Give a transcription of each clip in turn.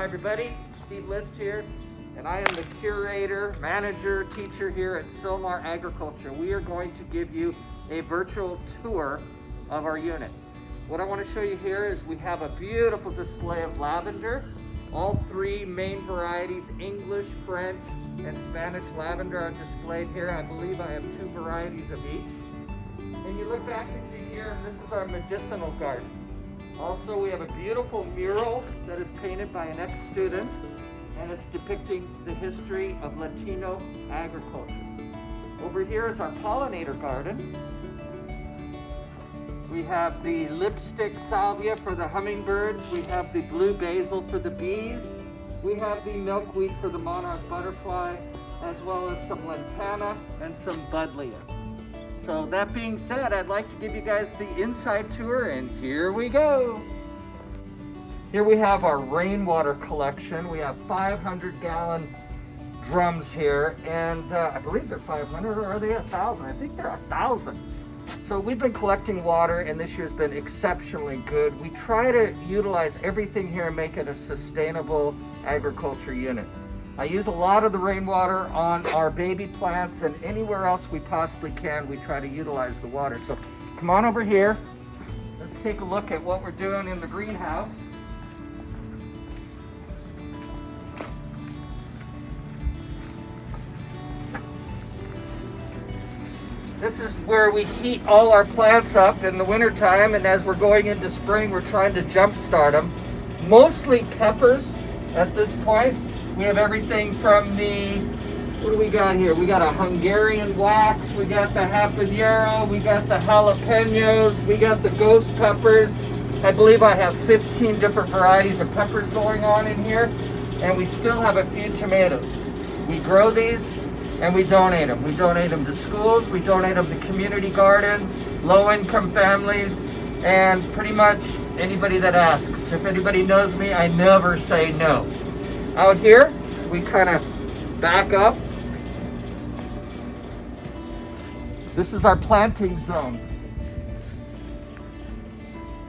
Hi everybody, Steve List here, and I am the curator, manager, teacher here at Sylmar Agriculture. We are going to give you a virtual tour of our unit. What I want to show you here is we have a beautiful display of lavender. All three main varieties, English, French, and Spanish lavender are displayed here. I believe I have 2 varieties of each. And you look back into here, and this is our medicinal garden. Also, we have a beautiful mural that is painted by an ex-student, and it's depicting the history of Latino agriculture. Over here is our pollinator garden. We have the lipstick salvia for the hummingbirds. We have the blue basil for the bees. We have the milkweed for the monarch butterfly, as well as some lantana and some buddleia. So that being said, I'd like to give you guys the inside tour, and here we go. Here we have our rainwater collection. We have 500-gallon drums here, and I believe they're 500, or are they 1,000? I think they're 1,000. So we've been collecting water, and this year's been exceptionally good. We try to utilize everything here and make it a sustainable agriculture unit. I use a lot of the rainwater on our baby plants, and anywhere else we possibly can, we try to utilize the water. So come on over here. Let's take a look at what we're doing in the greenhouse. This is where we heat all our plants up in the wintertime, and as we're going into spring, we're trying to jumpstart them. Mostly peppers at this point. We have everything from the, what do we got here? We got a Hungarian wax, we got the habanero, we got the jalapenos, we got the ghost peppers. I believe I have 15 different varieties of peppers going on in here, and we still have a few tomatoes. We grow these and we donate them. We donate them to schools, we donate them to community gardens, low-income families, and pretty much anybody that asks. If anybody knows me, I never say no. Out here, we kind of back up. This is our planting zone.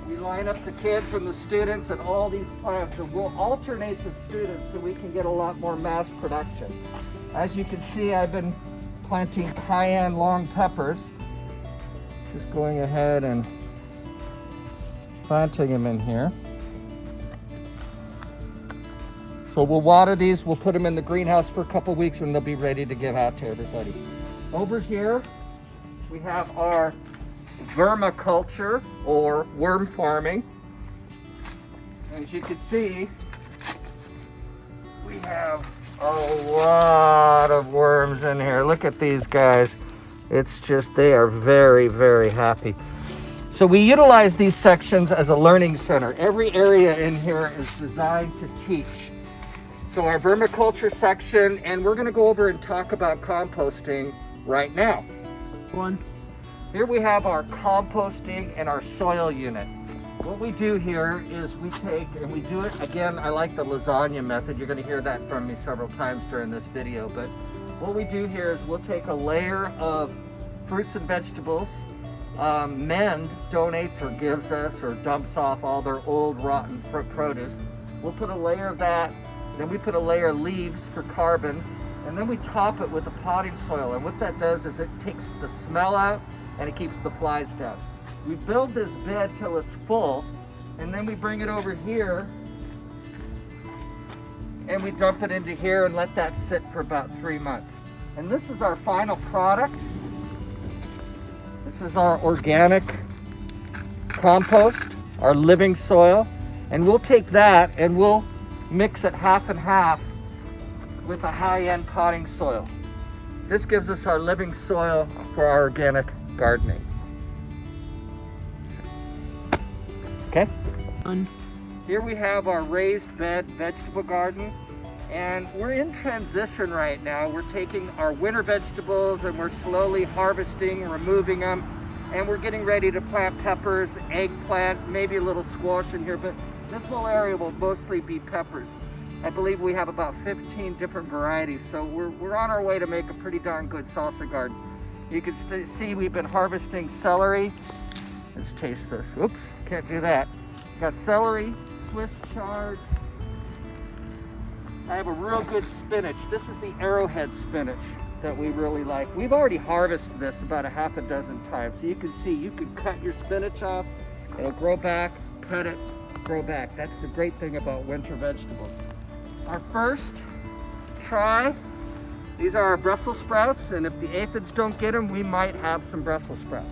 We line up the kids and the students and all these plants, and we'll alternate the students so we can get a lot more mass production. As you can see, I've been planting cayenne long peppers. Just going ahead and planting them in here. So we'll water these, we'll put them in the greenhouse for a couple weeks, and they'll be ready to give out to everybody. Over here, we have our vermiculture, or worm farming. As you can see, we have a lot of worms in here. Look at these guys. It's just, they are very, very happy. So we utilize these sections as a learning center. Every area in here is designed to teach. So our vermiculture section, and we're going to go over and talk about composting right now. Here we have our composting and our soil unit. What we do here is we take, and we do it, again, I like the lasagna method. You're going to hear that from me several times during this video. But what we do here is we'll take a layer of fruits and vegetables. Mend donates or gives us or dumps off all their old rotten produce. We'll put a layer of that. Then we put a layer of leaves for carbon, and then we top it with a potting soil. And what that does is it takes the smell out and it keeps the flies down. We build this bed till it's full, and then we bring it over here and we dump it into here and let that sit for about 3 months. And this is our final product. This is our organic compost, our living soil, and we'll take that and we'll mix it half and half with a high-end potting soil. This gives us our living soil for our organic gardening. Okay. Here we have our raised bed vegetable garden, and we're in transition right now. We're taking our winter vegetables and we're slowly harvesting, removing them, and we're getting ready to plant peppers, eggplant, maybe a little squash in here, but this whole area will mostly be peppers. I believe we have about 15 different varieties, so we're on our way to make a pretty darn good salsa garden. You can see we've been harvesting celery. Let's taste this. Oops, can't do that. Got celery, Swiss chard, I have a real good spinach. This is the arrowhead spinach that we really like. We've already harvested this about a half a dozen times. So you can see, you can cut your spinach off, it'll grow back, cut it, grow back. That's the great thing about winter vegetables. Our first try, these are our Brussels sprouts, and if the aphids don't get them, we might have some Brussels sprouts.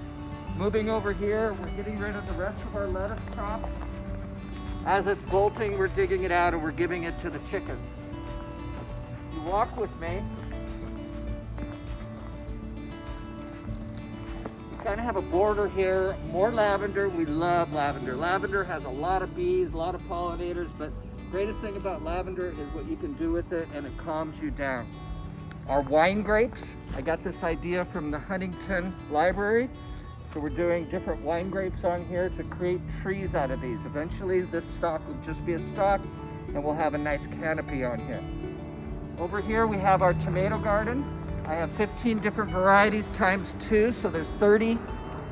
Moving over here, we're getting rid of the rest of our lettuce crop. As it's bolting, we're digging it out and we're giving it to the chickens. You walk with me. We kind of have a border here, more lavender. We love lavender. Lavender has a lot of bees, a lot of pollinators, but the greatest thing about lavender is what you can do with it, and it calms you down. Our wine grapes, I got this idea from the Huntington Library. So we're doing different wine grapes on here to create trees out of these. Eventually this stalk will just be a stalk and we'll have a nice canopy on here. Over here we have our tomato garden. I have 15 different varieties times 2, so there's 30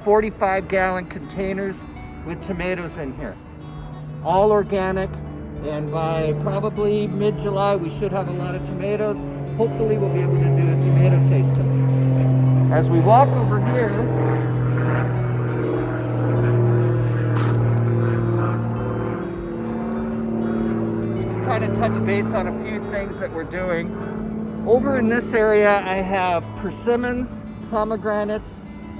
45-gallon containers with tomatoes in here. All organic, and by probably mid-July we should have a lot of tomatoes. Hopefully we'll be able to do a tomato tasting. As we walk over here, kind of touch base on a few things that we're doing. Over in this area, I have persimmons, pomegranates,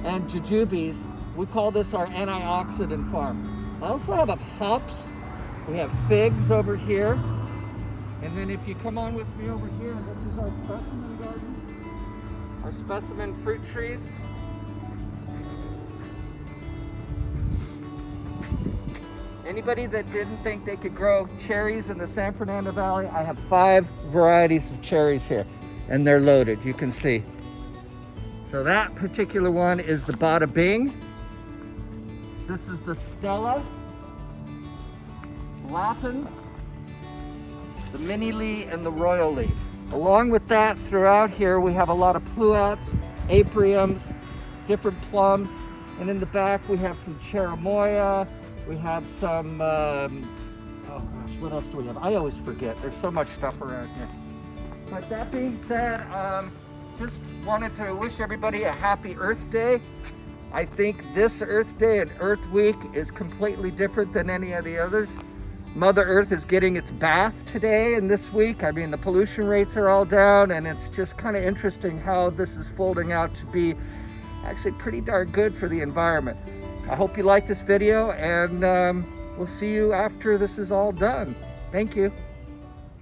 and jujubes. We call this our antioxidant farm. I also have hops. We have figs over here. And then if you come on with me over here, this is our specimen garden, our specimen fruit trees. Anybody that didn't think they could grow cherries in the San Fernando Valley, I have 5 varieties of cherries here, and they're loaded, you can see. So that particular one is the Bada Bing. This is the Stella, Lapins, the Mini Lee, and the Royal Leaf. Along with that, throughout here, we have a lot of pluots, apriums, different plums, and in the back we have some cherimoya. We have some, oh gosh, what else do we have? I always forget. There's so much stuff around here. But that being said, just wanted to wish everybody a happy Earth Day. I think this Earth Day and Earth Week is completely different than any of the others. Mother Earth is getting its bath today and this week. I mean, the pollution rates are all down, and it's just kind of interesting how this is folding out to be actually pretty darn good for the environment. I hope you like this video, and we'll see you after this is all done. Thank you.